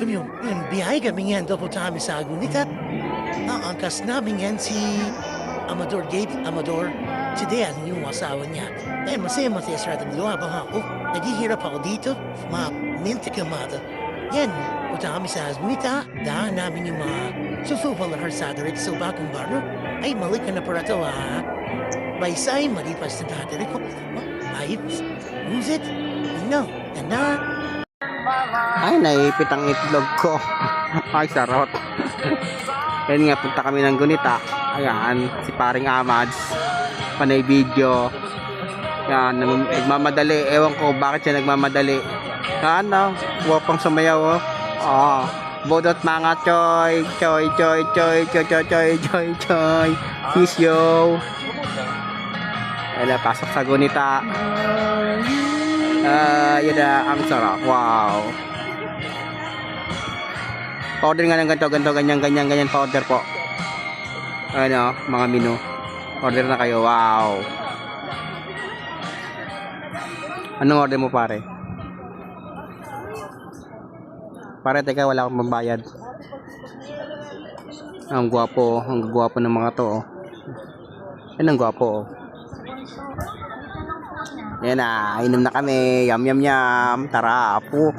Yung biyahe kami yan doon punta kami sa Agunita. Angkas namin yan si Amador Gabe. Amador, si Dean yung asawa niya. Dahil masaya-masaya sa ating dalawa. Baka ako, naghihirap ako dito. Mga minti kamada. Yan, punta kami sa Agunita. Daan namin yung mga susupal na harsada rin sa bagong barno. Ay, malik ka na para ito Baysay, malipas na dati rin ko. Ayos, lose it? No, na. Ay, naipit ang itlog ko. Ay, sarot. Yan nga, punta kami ng Gunita. Ayan, si paring Amads. Panay video. Yan, nagmamadali. Ewan ko bakit siya nagmamadali. Ano, wapang sumayaw, oh. Oh, bodot mga choy. Choy, choy, choy, choy, choy, choy, choy, choy. Peace, yo. Ayan, pasok sa Gunita. Yun na, ang sarap. Wow. Order nga ng ganito, ganyan pa-order po. Ano, mga menu. Order na kayo. Wow. Anong order mo, pare? Pare, teka, wala akong pambayad. Ang gwapo ng mga to, oh. Yan ang gwapo, oh. Yan na, inom na kami. Yum, yum, yum. Tara, po.